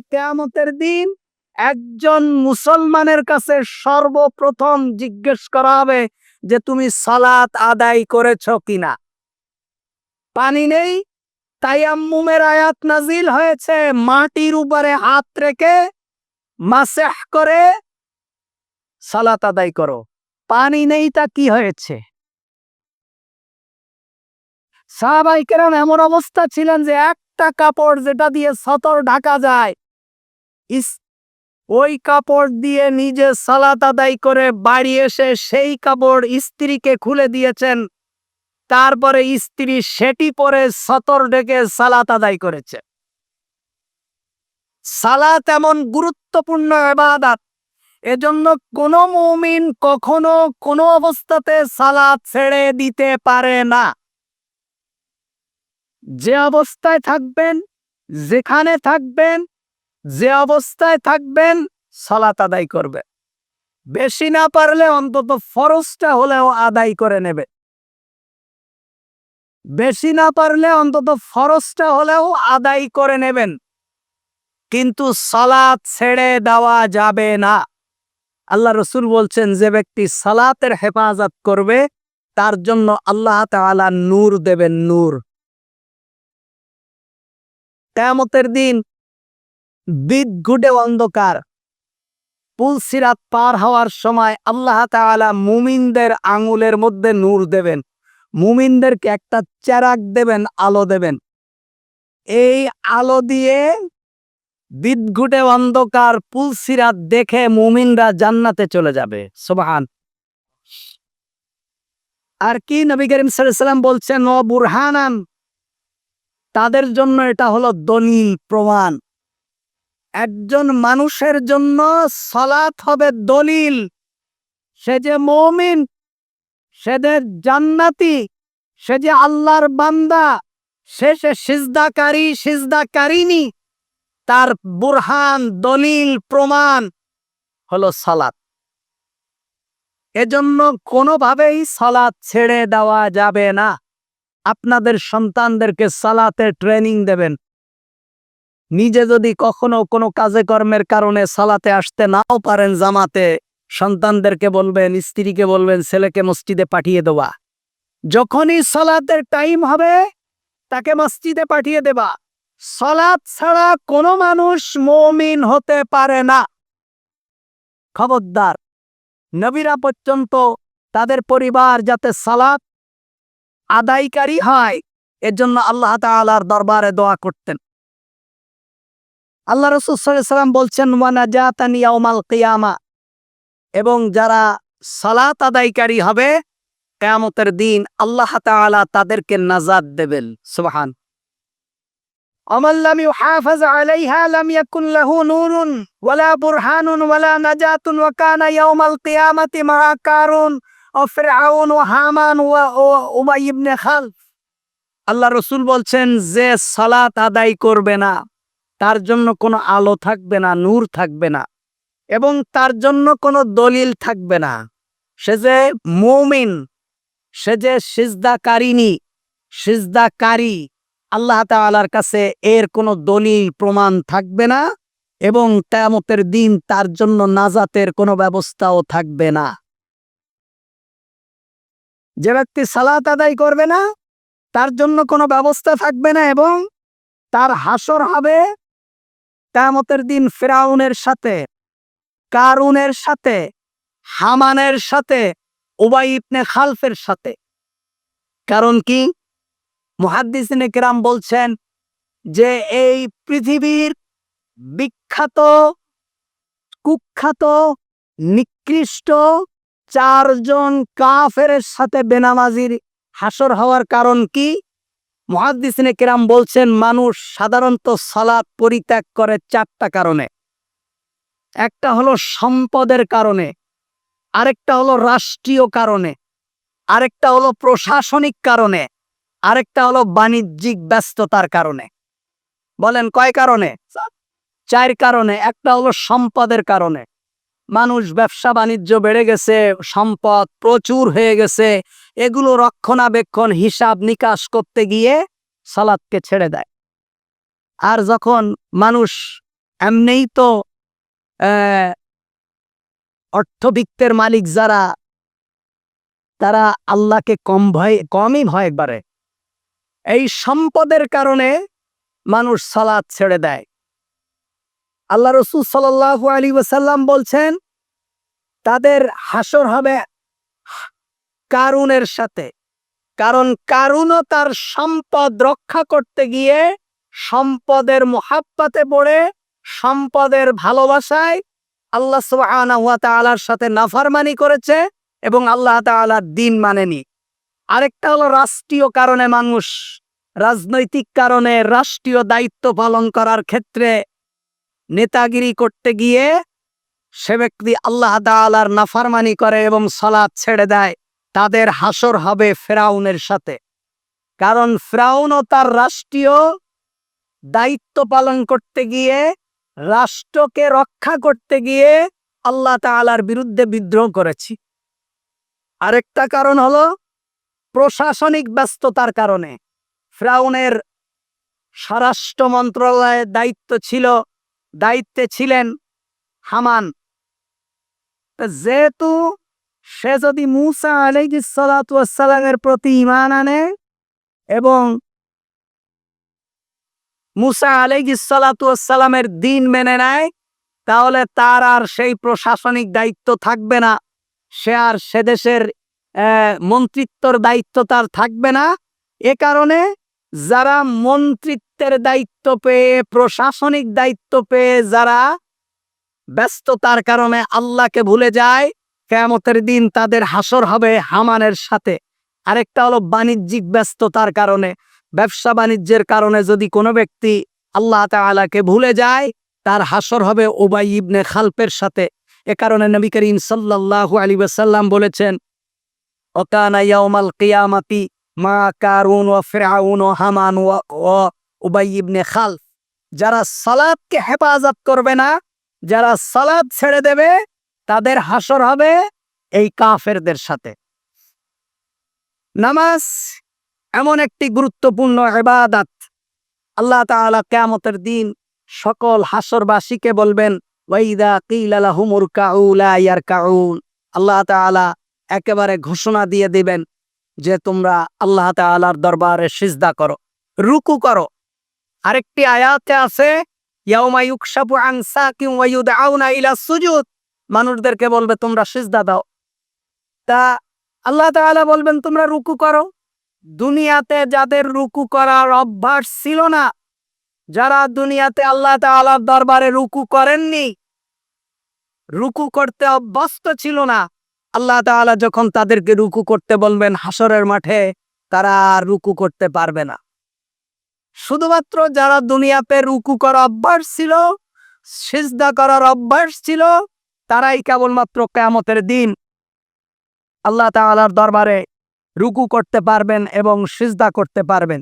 কিয়ামতের দিন একজন মুসলমানের কাছে সর্বপ্রথম জিজ্ঞেস করা হবে যে তুমি সালাত আদায় করেছো কিনা। পানি নেই, তায়াম্মুমের আয়াত নাজিল হয়েছে, মাটির উপরে হাত রেখে মাসহ করে সালাত আদায় করো। পানি নেই, তা কি হয়েছে? সাহাবায়ে কেরাম এমন অবস্থা ছিলেন যে একটা কাপড় যেটা দিয়ে সতর ঢাকা যায়, ওই কাপড় দিয়ে নিজে সালাত আদায় করে বাড়ি এসে সেই কাপড় স্ত্রীকে খুলে দিয়েছেন, তারপরে স্ত্রী সেটি পরে সতর ঢেকে সালাত আদায় করেছে। সালাত এমন গুরুত্বপূর্ণ ইবাদত, এজন্য কোন মুমিন কখনো কোনো অবস্থাতে সালাত ছেড়ে দিতে পারে না। যে অবস্থায় থাকবেন, যেখানে থাকবেন, যে অবস্থায় থাকবেন সালাত আদায় করবে। বেশি না পারলে অন্তত ফরজটা হলেও আদায় করে নেবে। বেশি না পারলে অন্তত ফরজটা হলেও আদায় করে নেবেন, কিন্তু সালাত ছেড়ে দেওয়া যাবে না। আল্লাহ রাসূল বলছেন, যে ব্যক্তি সালাতের হেফাজত করবে তার জন্য আল্লাহ তাআলা নূর দেবেন, নূর। কিয়ামতের দিন বিদঘুটে অন্ধকার, পুলসিরাত পার হওয়ার সময় আল্লাহ তাআলা মুমিনদের আঙ্গুলের মধ্যে নূর দেবেন, মুমিনদেরকে একটা চেরাগ দেবেন, আলো দেবেন। এই আলো দিয়ে বিদঘুটে অন্ধকার পুলসিরাত দেখে মুমিনরা জান্নাতে চলে যাবে। সুবহান। আর কি নবী করিম সাল্লাল্লাহু আলাইহি ওয়াসাল্লাম বলছেন, ও বুরহানান, তাদের জন্য এটা হলো দলিল, প্রমাণ। একজন মানুষের জন্য সালাত হবে দলিল, সে যে মুমিন, সে যে জান্নাতি, সে যে আল্লাহর বান্দা, সে সিজদাকারী সিজদাকারিনী, তার বুরহান, দলিল, প্রমাণ হলো সালাত। এজন্য কোনোভাবেই সালাত ছেড়ে দেওয়া যাবে না। আপনাদের সন্তানদেরকে সালাতে ট্রেনিং দেবেন। নিজে যদি কখনো কোনো কাজে কর্মের কারণে সালাতে আসতে নাও পারেন জামাতে, সন্তানদেরকে বলবেন, স্ত্রীকে বলবেন, ছেলেকে মসজিদে পাঠিয়ে দেওয়া। যখনই সালাতের টাইম হবে তাকে মসজিদে পাঠিয়ে দেবা। সালাত ছাড়া কোনো মানুষ মুমিন হতে পারে না। খবরদার, নবীরা পর্যন্ত তাদের পরিবার যাতে সালাত আদায়কারী হয় এজন্য আল্লাহ তাআলার দরবারে দোয়া করতেন। আল্লাহ রাসূল সাল্লাল্লাহু আলাইহি ওয়াসাল্লাম বলছেন, ওয়া নাজাতানি ইয়াউমাল কিয়ামা, এবং যারা সালাত আদায়কারী হবে কিয়ামতের দিন আল্লাহ তাআলা তাদেরকে নাজাত দেবেন। সুবহান। ومن لم يحافظ عليها لم يكن له نور ولا برهان ولا نجاة وكان يوم القيامة مع قارون وفرعون وهامان وأبي بن خلف। আল্লাহ রাসূল বলছেন, যে সালাত আদায় করবে না তার জন্য কোনো আলো থাকবে না, নূর থাকবে না, এবং তার জন্য কোনো দলিল থাকবে না। সে যে মুমিন, সে যে সিজদাকারিনী, সিজদাকারী, আল্লাহ তাআলার কাছে এর কোনো দলিল প্রমাণ থাকবে না, এবং কিয়ামতের দিন তার জন্য নাজাতের কোনো ব্যবস্থাও থাকবে না। যে ব্যক্তি সালাত আদায় করবে না তার জন্য কোনো ব্যবস্থা থাকবে না, এবং তার হাসর হবে কিয়ামতের দিন ফিরআউনের সাথে, কারুনের সাথে, হামানের সাথে, উবাই ইবনে খালফের সাথে। কারণ কি? মুহাদ্দিসিনে কেরাম বলছেন যে এই পৃথিবীর বিখ্যাত, কুখ্যাত, নিকৃষ্ট চারজন কাফেরের সাথে বেনামাজির হাসর হওয়ার কারণ কি? মুহাদ্দিসিনে কেরাম বলছেন, মানুষ সাধারণত সালাত পরিত্যাগ করে চারটা কারণে। একটা হলো সম্পদের কারণে, আরেকটা হলো রাষ্ট্রীয় কারণে, আরেকটা হলো প্রশাসনিক কারণে, আরেকটা হলো বাণিজ্যিক ব্যস্ততার কারণে। বলেন কয় কারণে? চার কারণে। একটা হলো সম্পদের কারণে, মানুষ ব্যবসা বাণিজ্য বেড়ে গেছে, সম্পদ প্রচুর হয়ে গেছে, এগুলো রক্ষণাবেক্ষণ হিসাব নিকাশ করতে গিয়ে সালাতকে ছেড়ে দেয়। আর যখন মানুষ এমনিই তো অর্থবিত্তের মালিক যারা, তারা আল্লাহকে কমই ভয় করে। এই সম্পদের কারণে মানুষ সালাত ছেড়ে দেয়। আল্লাহ রাসূল সাল্লাল্লাহু আলাইহি ওয়াসাল্লাম বলছেন, তাদের হাসর হবে কারুনের সাথে। কারণ কারুনও তার সম্পদ রক্ষা করতে গিয়ে সম্পদের মোহাব্বতে পড়ে, সম্পদের ভালোবাসায় আল্লাহ সুবহানাহু ওয়া তাআলার সাথে নাফরমানি করেছে এবং আল্লাহ তাআলার দ্বীন মানেনি। আরেকটা হলো রাষ্ট্রীয় কারণে মানুষ, রাজনৈতিক কারণে রাষ্ট্রীয় দায়িত্ব পালন করার ক্ষেত্রে নেতাগিরি করতে গিয়ে সে ব্যক্তি আল্লাহ তাআলার নাফরমানি করে এবং সালাত ছেড়ে দেয়। তাদের হাসর হবে ফিরআউনের সাথে। কারণ ফিরআউনও তার রাষ্ট্রীয় দায়িত্ব পালন করতে গিয়ে, রাষ্ট্রকে রক্ষা করতে গিয়ে আল্লাহ তাআলার বিরুদ্ধে বিদ্রোহ করেছে। আরেকটা কারণ হলো প্রশাসনিক ব্যস্ততার কারণে। ফিরআউনের স্বরাষ্ট্র মন্ত্রণালয়ের দায়িত্বে ছিলেন হামান। যেহেতু সে যদি মূসা আলাইহিস সালাতু ওয়াস সালামের প্রতি ঈমান আনে এবং মূসা আলাইহিস সালাতু ওয়াস সালামের দ্বীন মেনে নেয়, তাহলে তার আর সেই প্রশাসনিক দায়িত্ব থাকবে না, সে আর সে দেশের মন্ত্রিত্বর দায়িত্ব তার থাকবে না। এ কারণে যারা মন্ত্রিত্বের দায়িত্ব পেয়ে, প্রশাসনিক দায়িত্ব পেয়ে যারা ব্যস্ততার কারণে আল্লাহকে ভুলে যায়, কিয়ামতের দিন তাদের হাসর হবে হামানের সাথে। আরেকটা হলো বাণিজ্যিক ব্যস্ততার কারণে, ব্যবসা বাণিজ্যের কারণে যদি কোনো ব্যক্তি আল্লাহ তাআলাকে ভুলে যায়, তার হাসর হবে উবাই ইবনে খালফের সাথে। এ কারণে নবী করিম সাল্লাল্লাহু আলাইহি ওয়াসাল্লাম বলেছেন, ওয়াকানা ইয়াউমাল কিয়ামাতি মা কারুন ওয়া ফিরআউন ওয়া হামান ওয়া উবাই ইবনে খালফ। যারা সালাতকে হেফাজত করবে না, যারা সালাত ছেড়ে দেবে, তাদের হাসর হবে এই কাফেরদের সাথে। নামাজ এমন একটি গুরুত্বপূর্ণ ইবাদত, আল্লাহ তাআলা কিয়ামতের দিন সকল হাসরবাসীকে বলবেন, ওয়াইদা কিলা লাহুম উরকাউ লা ইয়ারকাউন। আল্লাহ তাআলা একেবারে ঘোষণা দিয়ে দিবেন যে তোমরা আল্লাহ তাআলার দরবারে সিজদা করো, রুকু করো। আরেকটি আয়াতে আছে, ইয়াউমা ইউকশাফু আন সাকিন ওয়া ইউদআউনা ইলা সুজুদ। মানুষদেরকে বলবে তোমরা সিজদা দাও। তা আল্লাহ তাআলা বলবেন তোমরা রুকু করো। দুনিয়াতে যাদের রুকু করার অভ্যাস ছিল না, যারা দুনিয়াতে আল্লাহ তাআলার দরবারে রুকু করেননি, রুকু করতে অভ্যস্ত ছিল না, আল্লাহ তাআলা যখন তাদেরকে রুকু করতে বলবেন হাসরের মাঠে, তারা আর রুকু করতে পারবে না। শুধুমাত্র যারা দুনিয়াতে রুকু করার অভ্যাস ছিল, সিজদা করার অভ্যাস ছিল, তারাই কেবলমাত্র কিয়ামতের দিন আল্লাহ তাআলার দরবারে রুকু করতে পারবেন এবং সিজদা করতে পারবেন।